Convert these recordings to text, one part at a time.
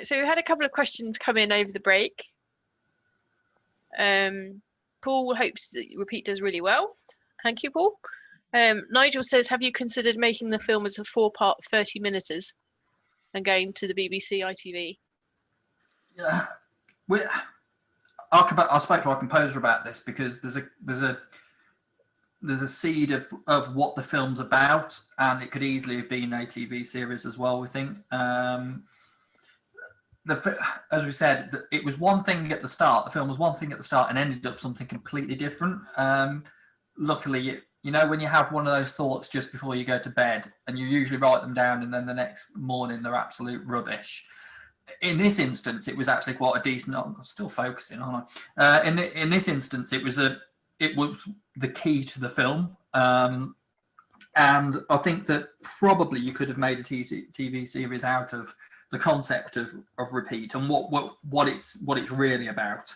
So we had a couple of questions come in over the break. Paul hopes that Repeat does really well. Thank you, Paul. Nigel says, have you considered making the film as a 4-part 30-minuters and going to the BBC ITV? Yeah, I spoke to our composer about this because there's a seed of what the film's about, and it could easily have been a TV series as well, we think. As we said, it was one thing at the start. The film was one thing at the start and ended up something completely different. Luckily, when you have one of those thoughts just before you go to bed, and you usually write them down, and then the next morning they're absolute rubbish. In this instance, it was actually quite a decent. I'm still focusing, aren't I? In this instance, it was the key to the film, and I think that probably you could have made a TV series out of the concept of Repeat and what it's really about.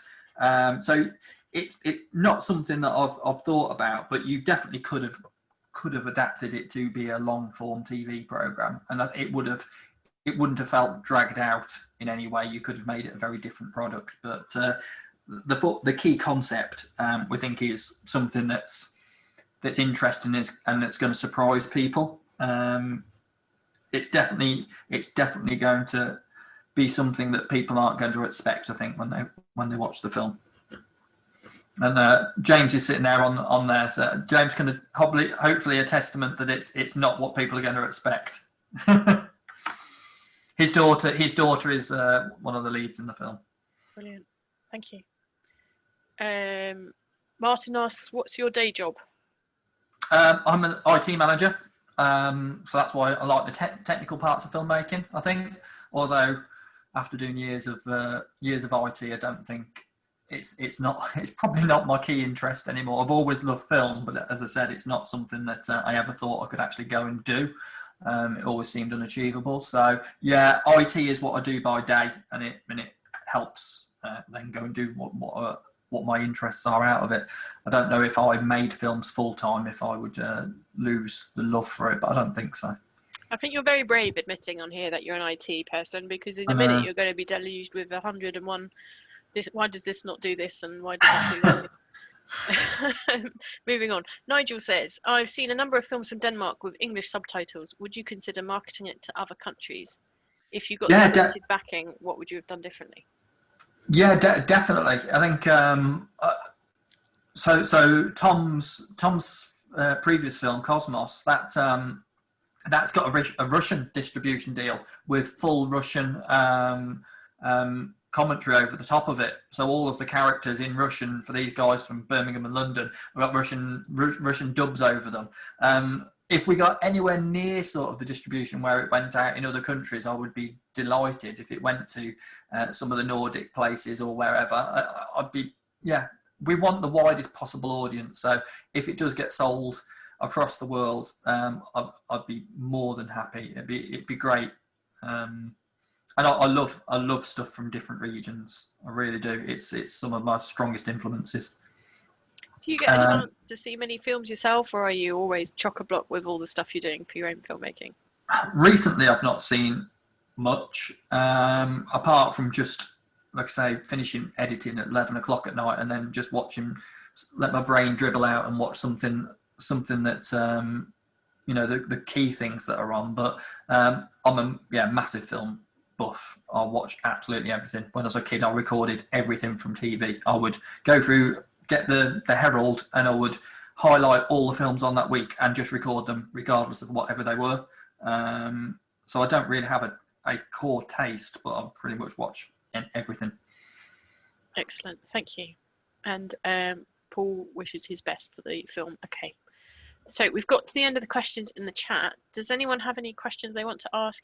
So it's not something that I've thought about, but you definitely could have adapted it to be a long form TV program, and it wouldn't have felt dragged out in any way. You could have made it a very different product, but the key concept we think is something that's interesting and that's going to surprise people. It's definitely going to be something that people aren't going to expect, I think, when they watch the film. And James is sitting there on there, so James can hopefully a testament that it's not what people are going to expect. His daughter is one of the leads in the film. Brilliant, thank you. Martin asks, what's your day job? I'm an IT manager. So that's why I like the technical parts of filmmaking, I think. Although after doing years of IT, I don't think it's probably not my key interest anymore. I've always loved film, but as I said, it's not something that I ever thought I could actually go and do. It always seemed unachievable. So yeah, IT is what I do by day, and it helps then go and do what my interests are out of it. I don't know if I made films full time if I would lose the love for it, but I don't think so. I think you're very brave admitting on here that you're an IT person, because in a minute you're going to be deluged with 101. Why does this not do this, and why does that do that? Moving on. Nigel says, I've seen a number of films from Denmark with English subtitles. Would you consider marketing it to other countries? If you got limited backing, what would you have done differently? Yeah, definitely. I think so. Tom's previous film, Cosmos, that's got a Russian distribution deal with full Russian commentary over the top of it. So all of the characters in Russian for these guys from Birmingham and London, we've got Russian dubs over them. If we got anywhere near sort of the distribution where it went out in other countries, I would be delighted. If it went to some of the Nordic places or wherever, we want the widest possible audience. So if it does get sold across the world, I'd be more than happy. It'd be great. And I love stuff from different regions. I really do. It's some of my strongest influences. Do you get a chance to see many films yourself, or are you always chock-a-block with all the stuff you're doing for your own filmmaking? Recently, I've not seen much, apart from just, like I say, finishing editing at 11 o'clock at night and then just watching, let my brain dribble out and watch something that, the key things that are on. But I'm a massive film buff. I watch absolutely everything. When I was a kid, I recorded everything from TV. I would go through, get the Herald, and I would highlight all the films on that week and just record them regardless of whatever they were. So I don't really have a core taste, but I pretty much watch everything. Excellent, thank you. And Paul wishes his best for the film. Okay, so we've got to the end of the questions in the chat. Does anyone have any questions they want to ask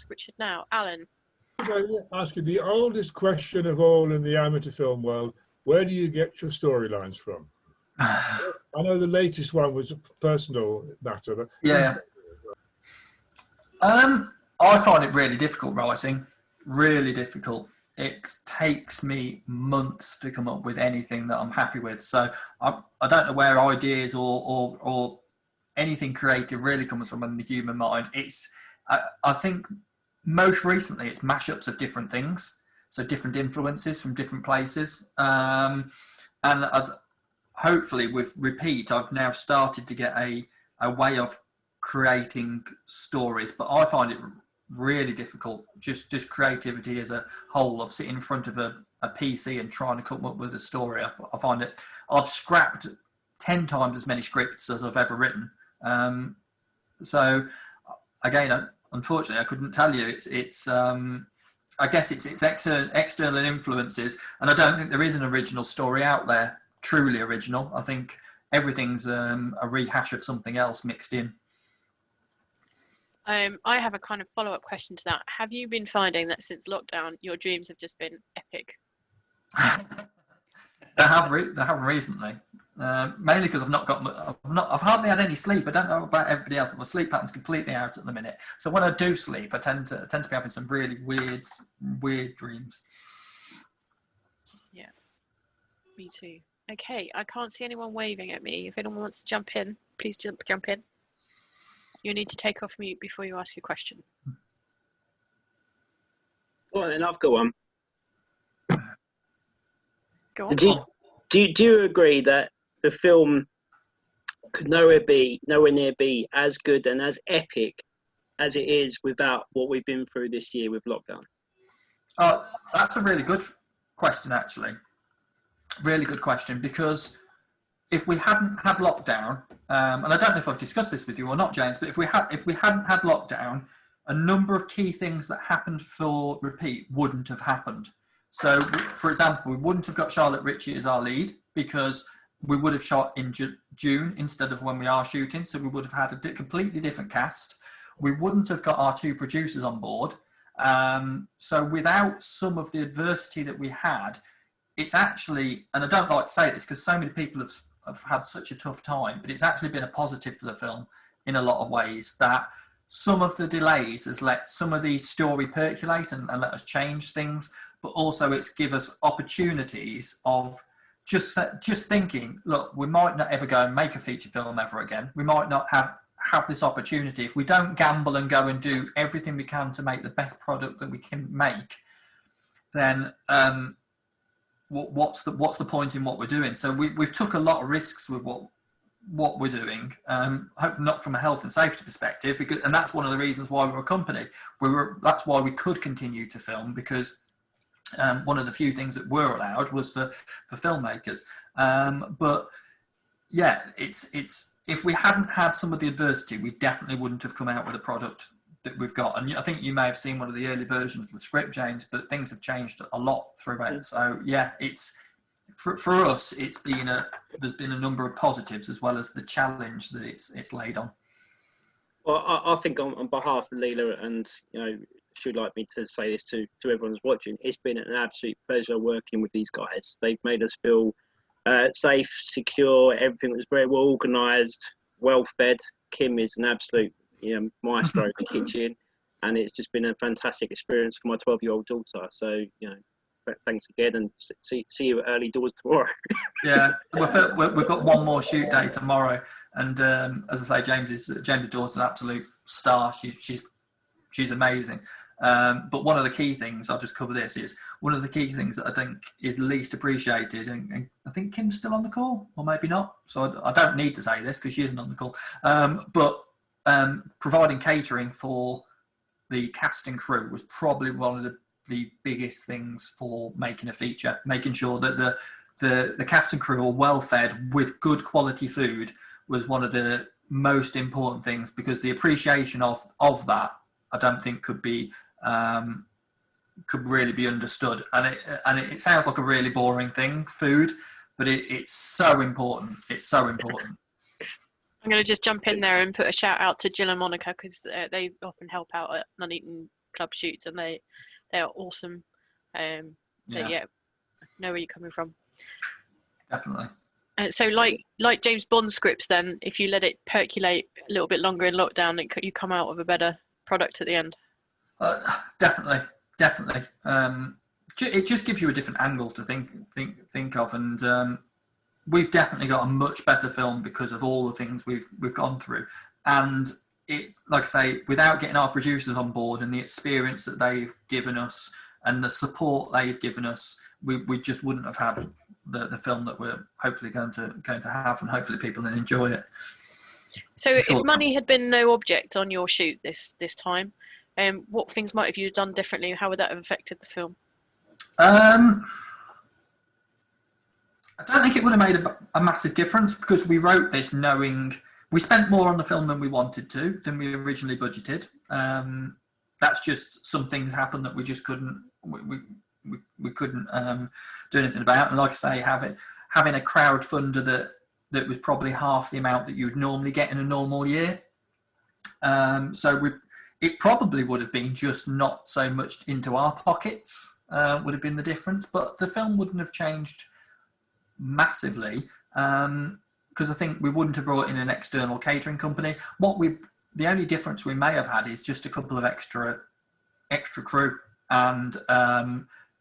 Richard now? Alan? Could I ask you the oldest question of all in the amateur film world? Where do you get your storylines from? I know the latest one was a personal matter. But yeah. I find it really difficult writing. Really difficult. It takes me months to come up with anything that I'm happy with. So I don't know where ideas or anything creative really comes from in the human mind. I think most recently, it's mashups of different things, so different influences from different places. And hopefully with Repeat, I've now started to get a way of creating stories, but I find it really difficult, just creativity as a whole, of sitting in front of a PC and trying to come up with a story. I find it, I've scrapped 10 times as many scripts as I've ever written. So again, unfortunately, I couldn't tell you. It's I guess it's external influences, and I don't think there is an original story out there, truly original. I think everything's a rehash of something else mixed in. I have a kind of follow-up question to that. Have you been finding that since lockdown, your dreams have just been epic? They have recently, mainly because I've hardly had any sleep. I don't know about everybody else, but my sleep pattern's completely out at the minute. So when I do sleep, I tend to be having some really weird dreams. Yeah, me too. Okay, I can't see anyone waving at me. If anyone wants to jump in, please jump in. You need to take off mute before you ask your question. Well, then I've got one. Go on. Do you agree that the film could nowhere near be as good and as epic as it is without what we've been through this year with lockdown? That's a really good question, actually. Really good question, because if we hadn't had lockdown, and I don't know if I've discussed this with you or not, James, but if we hadn't had lockdown, a number of key things that happened for Repeat wouldn't have happened. So, for example, we wouldn't have got Charlotte Ritchie as our lead because we would have shot in June instead of when we are shooting. So we would have had a completely different cast. We wouldn't have got our 2 producers on board. So without some of the adversity that we had, it's actually, and I don't like to say this because so many people have had such a tough time, but it's actually been a positive for the film in a lot of ways, that some of the delays has let some of the story percolate and let us change things, but also it's give us opportunities of just thinking, look, we might not ever go and make a feature film ever again. We might not have this opportunity. If we don't gamble and go and do everything we can to make the best product that we can make, then what's the point in what we're doing? So we've took a lot of risks with what we're doing. Hopefully not from a health and safety perspective, and that's one of the reasons why we're a company. That's why we could continue to film, because one of the few things that were allowed was for filmmakers. But yeah, it's if we hadn't had some of the adversity, we definitely wouldn't have come out with a product that we've got. And I think you may have seen one of the early versions of the script, James, but things have changed a lot throughout. So yeah, it's for us, there's been a number of positives as well as the challenge that it's laid on. Well, I think on behalf of Leela, and she'd like me to say this to everyone who's watching, it's been an absolute pleasure working with these guys. They've made us feel safe, secure. Everything was very well organised, well fed. Kim is an absolute maestro in the kitchen, and it's just been a fantastic experience for my 12-year-old daughter. So thanks again, and see you at early doors tomorrow. Yeah, we've got one more shoot day tomorrow, and as I say, James's daughter's an absolute star. She's amazing. But one of the key things, I'll just cover this, is one of the key things that I think is least appreciated, and I think Kim's still on the call, or maybe not, so I don't need to say this because she isn't on the call, but providing catering for the cast and crew was probably one of the biggest things for making a feature, making sure that the cast and crew are well fed with good quality food was one of the most important things, because the appreciation of that, I don't think could really be understood. And it sounds like a really boring thing, food, but it's so important. It's so important. I'm going to just jump in there and put a shout out to Jill and Monica, because they often help out at Non-Eaten Club shoots, and they are awesome. So yeah, know where you're coming from. Definitely. So like James Bond scripts, then if you let it percolate a little bit longer in lockdown, you come out with a better product at the end. Definitely. It just gives you a different angle to think of, and we've definitely got a much better film because of all the things we've gone through. And like I say, without getting our producers on board and the experience that they've given us and the support they've given us, we just wouldn't have had the film that we're hopefully going to have, and hopefully people will enjoy it. So if money had been no object on your shoot this time, what things might have you done differently? How would that have affected the film? I don't think it would have made a massive difference, because we wrote this knowing we spent more on the film than we wanted to, than we originally budgeted. That's just, some things happened that we just couldn't we couldn't do anything about. And like I say, having a crowdfunder that was probably half the amount that you'd normally get in a normal year. So it probably would have been just not so much into our pockets, would have been the difference, but the film wouldn't have changed massively, because I think we wouldn't have brought in an external catering company. The only difference we may have had is just a couple of extra crew, and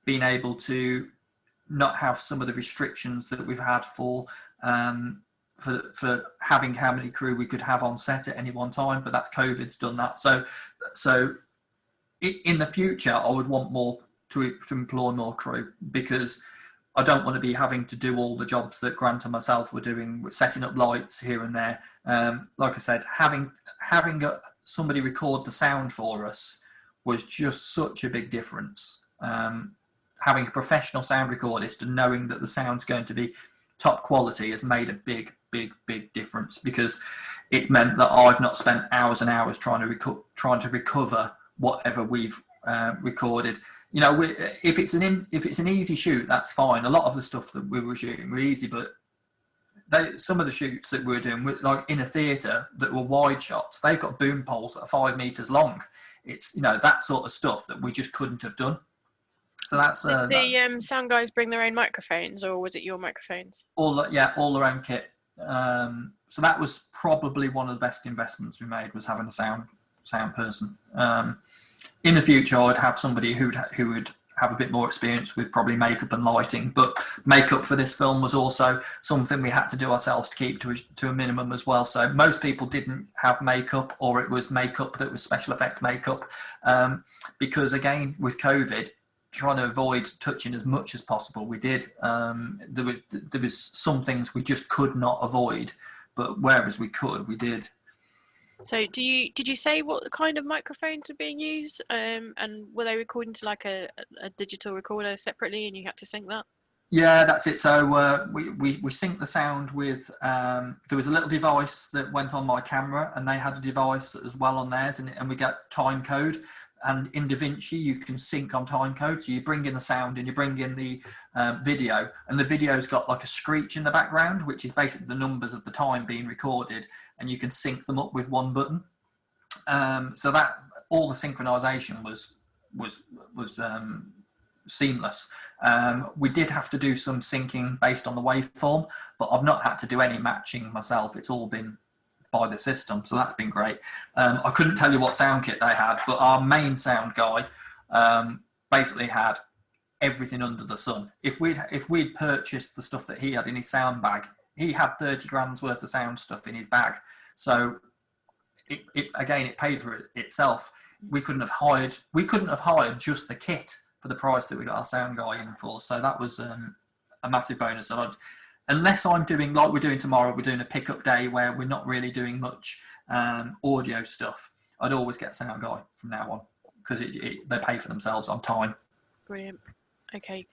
being able to not have some of the restrictions that we've had for having how many crew we could have on set at any one time. But that's COVID's done that. So in the future, I would want more to employ more crew, because I don't want to be having to do all the jobs that Grant and myself were doing, setting up lights here and there. Like I said, having somebody record the sound for us was just such a big difference. Having a professional sound recordist and knowing that the sound's going to be top quality has made a big difference, because it meant that I've not spent hours and hours trying to recover whatever we've recorded. You know, if it's an easy shoot, that's fine. A lot of the stuff that we were shooting were easy, but some of the shoots that we were doing, like in a theatre, that were wide shots, they've got boom poles that are 5 meters long. It's, you know, that sort of stuff that we just couldn't have done. So that's Did the sound guys bring their own microphones, or was it your microphones? all their own kit. So that was probably one of the best investments we made, was having a sound person. In the future, I'd have somebody who would have a bit more experience with probably makeup and lighting, but makeup for this film was also something we had to do ourselves to keep to a minimum as well. So most people didn't have makeup, or it was makeup that was special effects makeup, because again, with COVID, trying to avoid touching as much as possible, we did. There was some things we just could not avoid, but whereas we could, we did. So did you say what kind of microphones were being used, and were they recording to like a digital recorder separately, and you had to sync that? Yeah, that's it. So we synced the sound with, there was a little device that went on my camera, and they had a device as well on theirs, and we get time code. And in DaVinci, you can sync on time code. So you bring in the sound and you bring in the video, and the video's got like a screech in the background, which is basically the numbers of the time being recorded, and you can sync them up with one button. So that all the synchronization was seamless. We did have to do some syncing based on the waveform, but I've not had to do any matching myself. It's all been by the system, so that's been great. I couldn't tell you what sound kit they had, but our main sound guy basically had everything under the sun. If we'd purchased the stuff that he had in his sound bag, he had 30 grand's worth of sound stuff in his bag. So it paid for itself. We couldn't have hired just the kit for the price that we got our sound guy in for. So that was a massive bonus. And unless I'm doing, like we're doing tomorrow, we're doing a pickup day where we're not really doing much audio stuff, I'd always get a sound guy from now on, because they pay for themselves on time. Brilliant. Okay.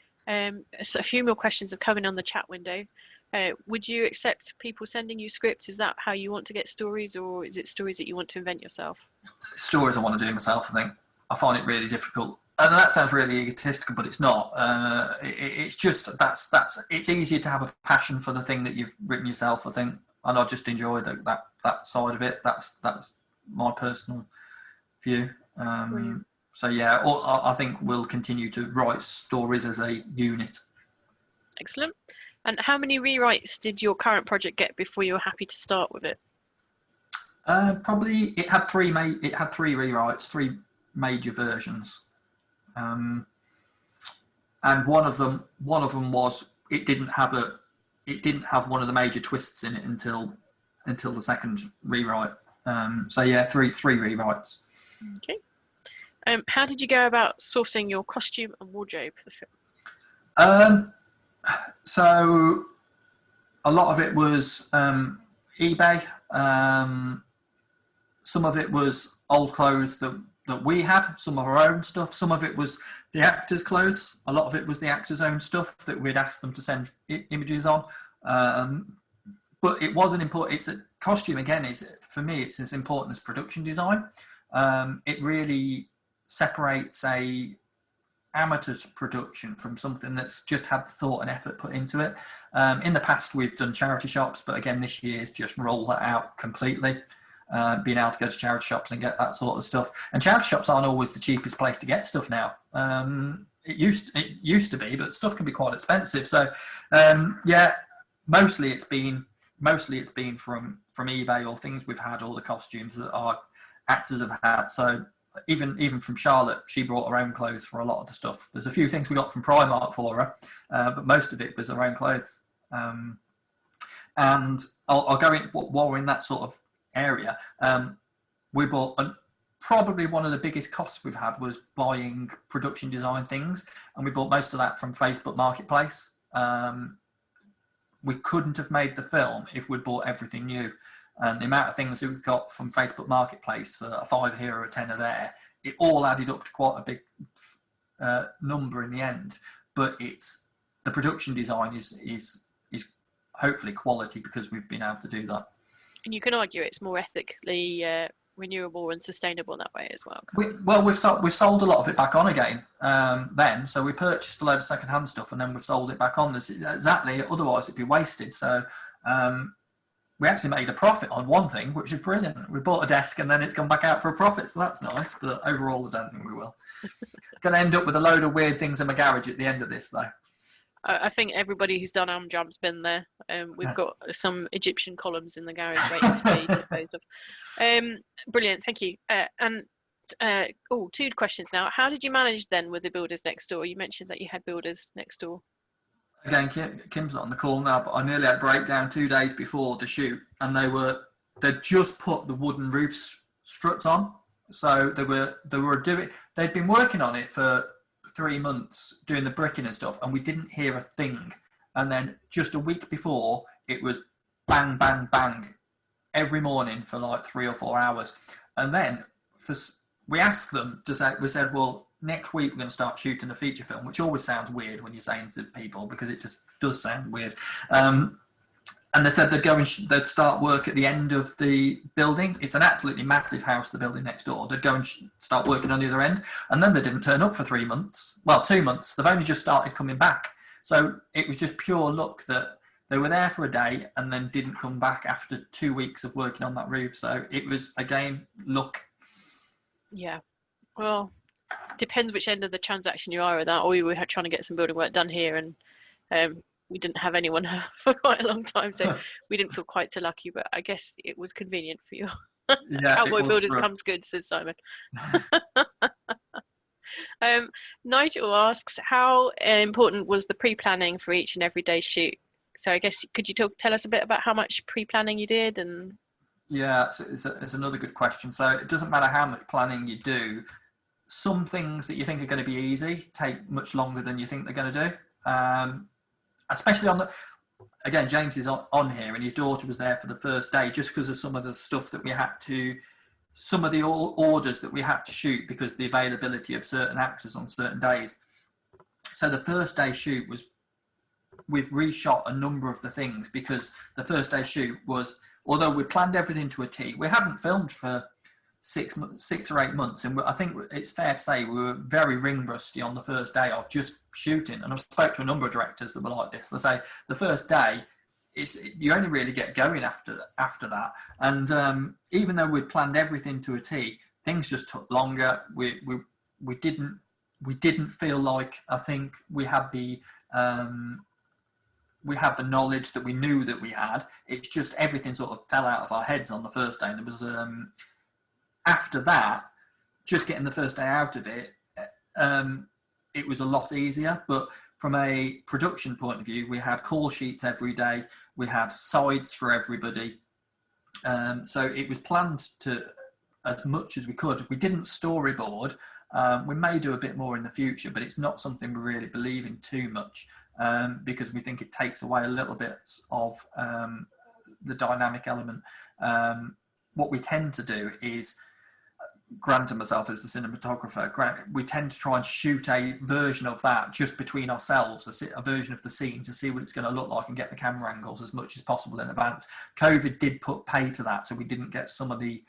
So a few more questions have come in on the chat window. Would you accept people sending you scripts? Is that how you want to get stories, or is it stories that you want to invent yourself? Stories I want to do myself, I think. I find it really difficult. And that sounds really egotistical, but it's not. It's just it's easier to have a passion for the thing that you've written yourself, I think, and I just enjoy that side of it. That's my personal view. So yeah, I think we'll continue to write stories as a unit. Excellent. And how many rewrites did your current project get before you were happy to start with it? Probably it had three rewrites, 3 major versions. And one of them was it didn't have one of the major twists in it until the second rewrite. So yeah, three rewrites. Okay. How did you go about sourcing your costume and wardrobe for the film? So a lot of it was eBay. Some of it was old clothes that we had, some of our own stuff. Some of it was the actors' clothes. A lot of it was the actors' own stuff that we'd asked them to send images on. But it was an important. It's a costume again. Is for me, it's as important as production design. It really separates a amateur's production from something that's just had thought and effort put into it. In the past, we've done charity shops, but again, this year's just rolled that out completely. Being able to go to charity shops and get that sort of stuff. And charity shops aren't always the cheapest place to get stuff now. It used to be, but stuff can be quite expensive. So yeah, mostly it's been from eBay or things we've had, or the costumes that our actors have had. So even from Charlotte, she brought her own clothes for a lot of the stuff. There's a few things we got from Primark for her, but most of it was her own clothes. And I'll go in while we're in that sort of area. We bought probably one of the biggest costs we've had was buying production design things, and we bought most of that from Facebook Marketplace. We couldn't have made the film if we'd bought everything new. And the amount of things that we got from Facebook Marketplace for a £5 here or a £10 there, it all added up to quite a big number in the end. But it's the production design is hopefully quality because we've been able to do that. And you can argue it's more ethically renewable and sustainable that way as well. We've sold a lot of it back on again then. So we purchased a load of second-hand stuff and then we've sold it back on. Exactly, otherwise it'd be wasted. So we actually made a profit on one thing, which is brilliant. We bought a desk and then it's gone back out for a profit, so that's nice. But overall, I don't think we will. Going to end up with a load of weird things in my garage at the end of this, though. I think everybody who's done Amjam's been there. We've got some Egyptian columns in the garage waiting to be disposed of. Brilliant, thank you. Two questions now. How did you manage then with the builders next door? You mentioned that you had builders next door. Again, Kim's not on the call now, but I nearly had a breakdown 2 days before the shoot, and they'd just put the wooden roof struts on, so they'd been working on it for 3 months doing the bricking and stuff, and we didn't hear a thing. And then just a week before, it was bang, bang, bang every morning for like 3 or 4 hours. And then we asked them we said, well, next week we're going to start shooting a feature film, which always sounds weird when you're saying to people because it just does sound weird. And they said they'd start work at the end of the building. It's an absolutely massive house, the building next door. They'd go and start working on the other end. And then they didn't turn up for 3 months. Well, 2 months. They've only just started coming back. So it was just pure luck that they were there for a day and then didn't come back after 2 weeks of working on that roof. So it was, again, luck. Yeah. Well, depends which end of the transaction you are with that. Or we were trying to get some building work done here and we didn't have anyone for quite a long time, so we didn't feel quite so lucky, but I guess it was convenient for you. Yeah, Cowboy Builders comes good, says Simon. Nigel asks, how important was the pre-planning for each and every day shoot? So I guess, could you tell us a bit about how much pre-planning you did? And yeah, so it's another good question. So it doesn't matter how much planning you do. Some things that you think are going to be easy take much longer than you think they're going to do. Especially again, James is on here and his daughter was there for the first day just because of some of the stuff that we had to, some of the orders that we had to shoot because of the availability of certain actors on certain days. So the first day shoot we've reshot a number of the things because the first day shoot was, although we planned everything to a T, we hadn't filmed for 6 or 8 months, and I think it's fair to say we were very ring rusty on the first day of just shooting. And I've spoke to a number of directors that were like this. They say the first day you only really get going after that. And even though we'd planned everything to a T, things just took longer. We didn't feel like, I think we had the knowledge that we knew that we had. It's just everything sort of fell out of our heads on the first day. And there was after that, just getting the first day out of it, it was a lot easier. But from a production point of view, we had call sheets every day. We had sides for everybody. So it was planned to, as much as we could. We didn't storyboard. We may do a bit more in the future, but it's not something we really believe in too much, because we think it takes away a little bit of the dynamic element. What we tend to do is, Grant and myself as the cinematographer, we tend to try and shoot a version of that just between ourselves, a version of the scene, to see what it's going to look like and get the camera angles as much as possible in advance. COVID did put pay to that, so we didn't get some of the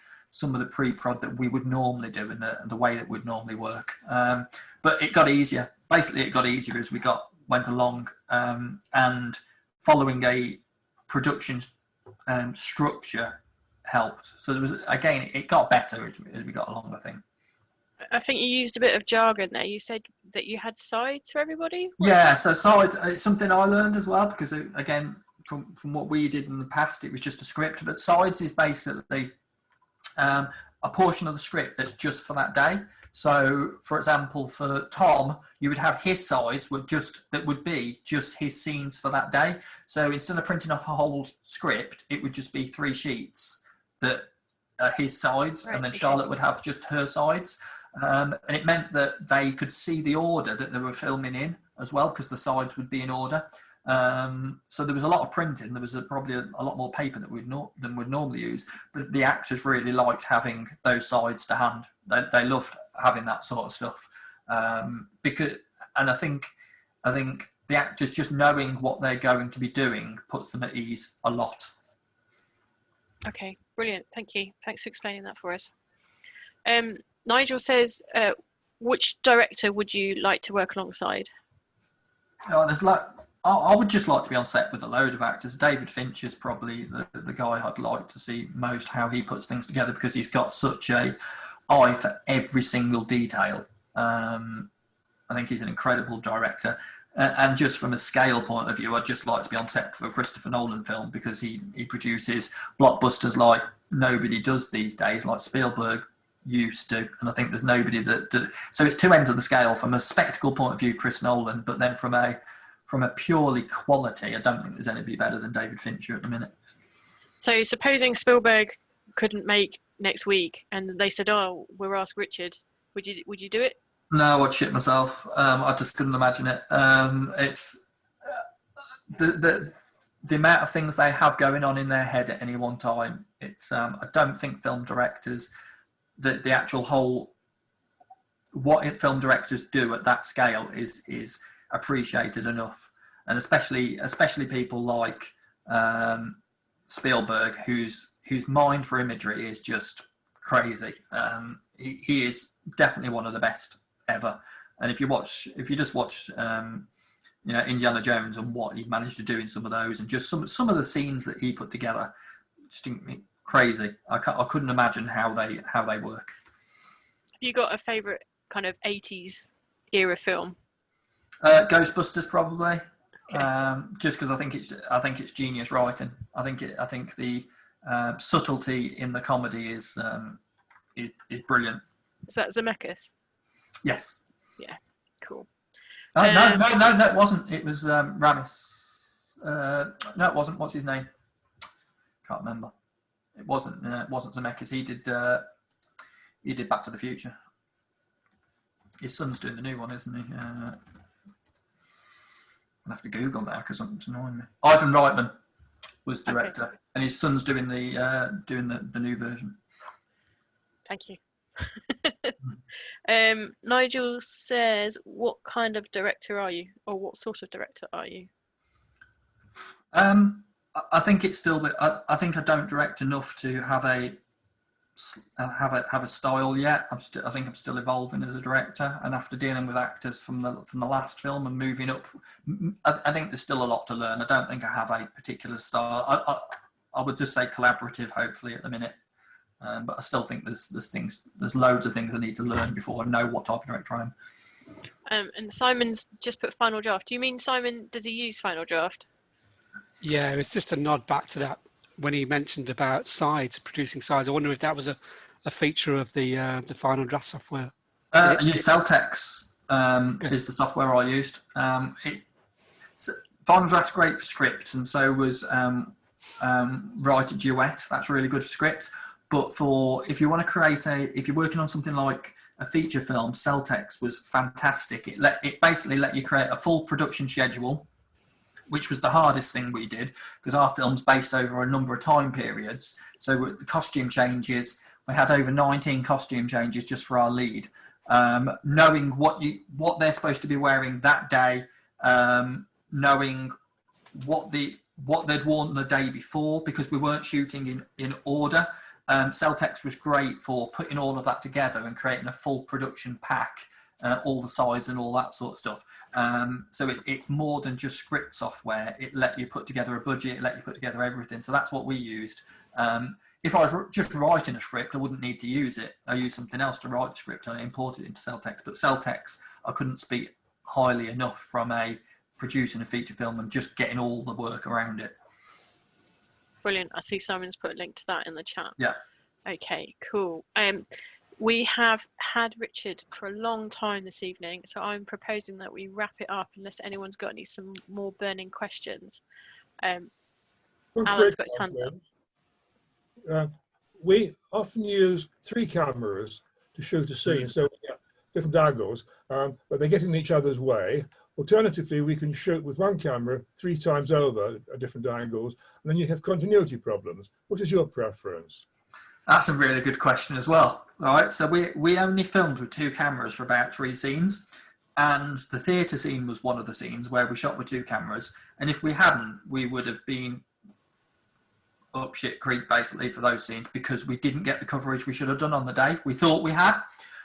pre-prod that we would normally do in the way that would normally work. But it got easier. Basically, it got easier as we went along, and following a production structure helped. So there was, again, it got better as we got along, I think. I think you used a bit of jargon there. You said that you had sides for everybody? Yeah, so sides, it's something I learned as well, because again, from what we did in the past, it was just a script. But sides is basically a portion of the script that's just for that day. So, for example, for Tom, you would have his sides that would be just his scenes for that day. So instead of printing off a whole script, it would just be 3 sheets that are his sides, right, and then Charlotte would have just her sides. And it meant that they could see the order that they were filming in as well, because the sides would be in order. So there was a lot of printing. There was probably a lot more paper than we'd normally use, but the actors really liked having those sides to hand. They loved having that sort of stuff, because, and I think the actors just knowing what they're going to be doing puts them at ease a lot. Okay, brilliant. Thank you. Thanks for explaining that for us. Nigel says, which director would you like to work alongside? I would just like to be on set with a load of actors. David Fincher's probably the guy I'd like to see most, how he puts things together, because he's got such a eye for every single detail. I think he's an incredible director. And just from a scale point of view, I'd just like to be on set for a Christopher Nolan film, because he produces blockbusters like nobody does these days, like Spielberg used to. And I think there's nobody so it's two ends of the scale. From a spectacle point of view, Chris Nolan, but then from a purely quality, I don't think there's anybody better than David Fincher at the minute. So supposing Spielberg couldn't make next week and they said, oh, we'll ask Richard, would you do it? No, I'd shit myself. I just couldn't imagine it. It's the amount of things they have going on in their head at any one time. It's I don't think film directors, the actual whole, what film directors do at that scale is appreciated enough, and especially people like Spielberg, whose mind for imagery is just crazy. He is definitely one of the best ever. And if you just watch Indiana Jones and what he managed to do in some of those, and just some of the scenes that he put together, just crazy. I couldn't imagine how they work. Have you got a favorite kind of 80s era film? Ghostbusters probably. Okay. Just because I think it's genius writing. I think the subtlety in the comedy is brilliant. Is that Zemeckis? Yes. Yeah. Cool. No, it wasn't. It was Ramis. No, it wasn't. What's his name? Can't remember. It wasn't Zemeckis. He did Back to the Future. His son's doing the new one, isn't he? I'll have to Google that because it's annoying me. Ivan Reitman was director, okay, and his son's doing the new version. Thank you. Nigel says, what kind of director are you, or what sort of director are you? I think it's still. I think I don't direct enough to have a style yet. I think I'm still evolving as a director, and after dealing with actors from the last film and moving up, I think there's still a lot to learn. I don't think I have a particular style. I would just say collaborative, hopefully, at the minute. But I still think there's loads of things I need to learn before I know what type of director I am. And Simon's just put Final Draft. Do you mean Simon? Does he use Final Draft? Yeah, it's just a nod back to that when he mentioned about sides, producing sides. I wonder if that was a feature of the Final Draft software. I use Celtex. Is the software I used. Final Draft's great for scripts, and so was write a duet. That's really good for scripts. But if you want to create if you're working on something like a feature film, Celtex was fantastic. It basically let you create a full production schedule, which was the hardest thing we did because our film's based over a number of time periods. So with the costume changes, we had over 19 costume changes just for our lead. Knowing what they're supposed to be wearing that day, knowing what they'd worn the day before, because we weren't shooting in order. Celtex was great for putting all of that together and creating a full production pack, all the sides and all that sort of stuff. So it's more than just script software. It let you put together a budget, it let you put together everything. So that's what we used. If I was just writing a script, I wouldn't need to use it. I used something else to write the script and I imported it into Celtex. But Celtex, I couldn't speak highly enough from producing a feature film and just getting all the work around it. Brilliant. I see Simon's put a link to that in the chat. Yeah. Okay, cool. We have had Richard for a long time this evening, so I'm proposing that we wrap it up unless anyone's got some more burning questions. Alan's got his hand up. We often use 3 cameras to shoot a scene, so we get different angles, but they get in each other's way. Alternatively, we can shoot with 1 camera 3 times over at different angles, and then you have continuity problems. What is your preference? That's a really good question as well. All right, so we only filmed with 2 cameras for about 3 scenes, and the theatre scene was one of the scenes where we shot with 2 cameras. And if we hadn't, we would have been up shit creek basically for those scenes because we didn't get the coverage we should have done on the day. We thought we had,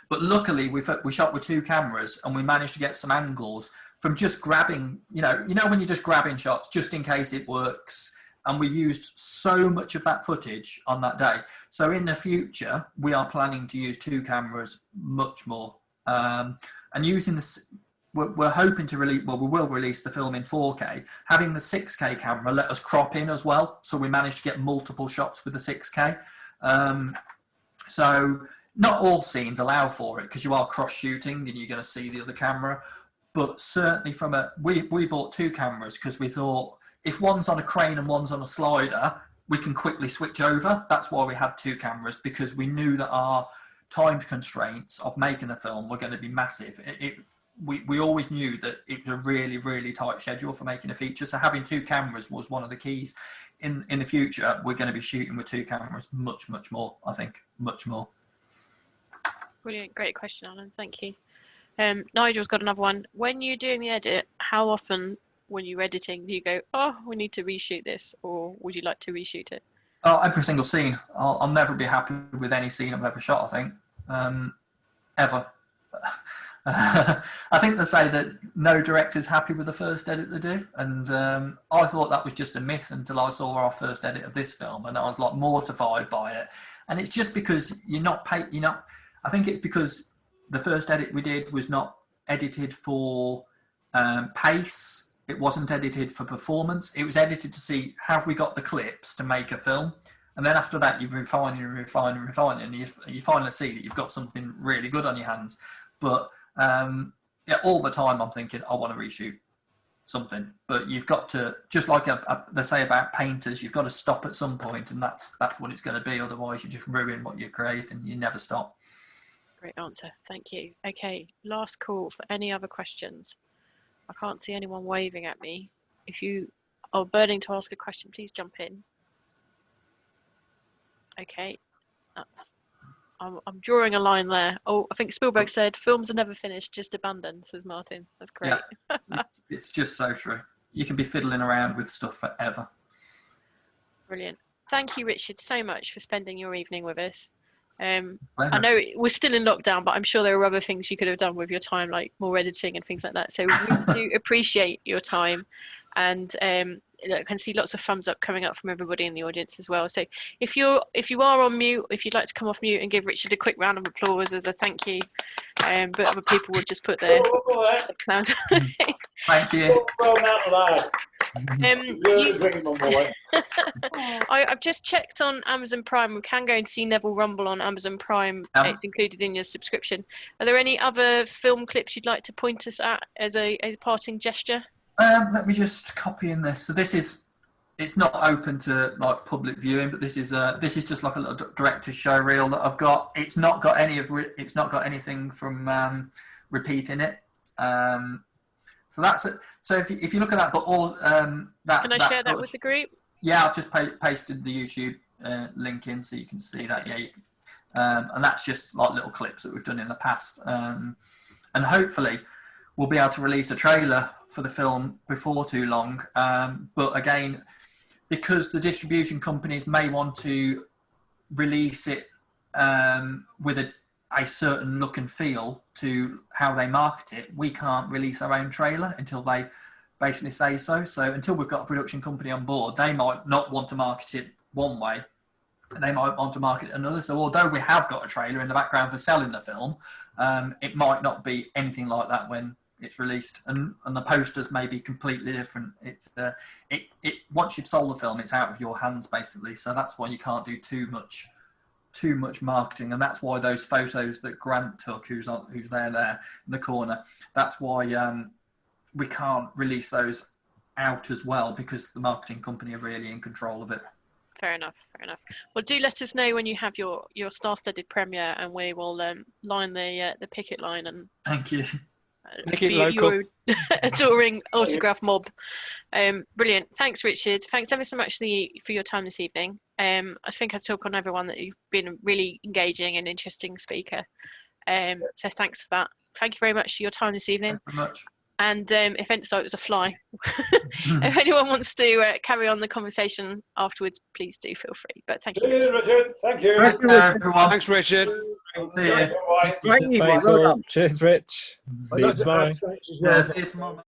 but luckily we shot with 2 cameras and we managed to get some angles from just grabbing. You know when you're just grabbing shots just in case it works. And we used so much of that footage on that day. So in the future, we are planning to use 2 cameras much more. And using this, we're hoping to release, well, we will release the film in 4K. Having the 6K camera let us crop in as well. So we managed to get multiple shots with the 6K. So not all scenes allow for it because you are cross shooting and you're going to see the other camera. But certainly we bought 2 cameras because we thought, if one's on a crane and one's on a slider, we can quickly switch over. That's why we had 2 cameras, because we knew that our time constraints of making a film were going to be massive. We always knew that it was a really, really tight schedule for making a feature. So having 2 cameras was one of the keys. In the future, we're going to be shooting with 2 cameras much, much more, I think, much more. Brilliant. Great question, Alan. Thank you. Nigel's got another one. When you're doing the edit, how often when you're editing do you go, oh, we need to reshoot this, or would you like to reshoot it? Oh, every single scene. I'll never be happy with any scene I've ever shot, I think. Ever. I think they say that no director's happy with the first edit they do, and I thought that was just a myth until I saw our first edit of this film, and I was like mortified by it. And it's just because I think it's because the first edit we did was not edited for pace. It wasn't edited for performance. It was edited to see, have we got the clips to make a film? And then after that, you refine and refine and refine, and you finally see that you've got something really good on your hands. But yeah, all the time I'm thinking, I want to reshoot something. But you've got to, just like they say about painters, you've got to stop at some point, and that's what it's going to be. Otherwise, you just ruin what you create, and you never stop. Great answer. Thank you. Okay, last call for any other questions. I can't see anyone waving at me. If you are burning to ask a question, please jump in. Okay, I'm drawing a line there. Oh, I think Spielberg said, films are never finished, just abandoned, says Martin. That's great. Yeah, it's just so true. You can be fiddling around with stuff forever. Brilliant. Thank you, Richard, so much for spending your evening with us. I know we're still in lockdown, but I'm sure there are other things you could have done with your time, like more editing and things like that. So we do appreciate your time, and I can see lots of thumbs up coming up from everybody in the audience as well. So if you are on mute, if you'd like to come off mute and give Richard a quick round of applause as a thank you, but other people would just put their sound. Thank you. I've just checked on Amazon Prime. We can go and see Neville Rumble on Amazon Prime. It's included in your subscription. Are there any other film clips you'd like to point us at as a parting gesture? Let me just copy in this. So this is it's not open to like public viewing, but this is just like a little director's show reel that I've got. It's not got anything from repeating it. So that's it. So if you look at that, but all that. Can I share that with the group? Yeah, I've just pasted the YouTube link in so you can see that. Yeah, and that's just like little clips that we've done in the past, and hopefully we'll be able to release a trailer for the film before too long. But again, because the distribution companies may want to release it with a certain look and feel to how they market it, we can't release our own trailer until they basically say so. So until we've got a production company on board, they might not want to market it one way, and they might want to market it another. So although we have got a trailer in the background for selling the film, it might not be anything like that when it's released, and the posters may be completely different. It's once you've sold the film, it's out of your hands basically. So that's why you can't do too much marketing, and that's why those photos that Grant took, who's there in the corner, that's why we can't release those out as well, because the marketing company are really in control of it. Fair enough. Well, do let us know when you have your star-studded premiere, and we will line the picket line and Thank you. Make it local. Your adoring autograph mob. Brilliant. Thanks, Richard. Thanks ever so much for your time this evening. I think I talk on everyone that you've been a really engaging and interesting speaker. So thanks for that. Thank you very much for your time this evening. Thank you very much. And so it was a fly. If anyone wants to carry on the conversation afterwards, please do feel free. But thank you. Cheers, Richard. Thank you. Thank you, everyone. Thanks, Richard. See you. Thanks all. Cheers, Rich. See you tomorrow. Thanks as well. Yeah, see you tomorrow.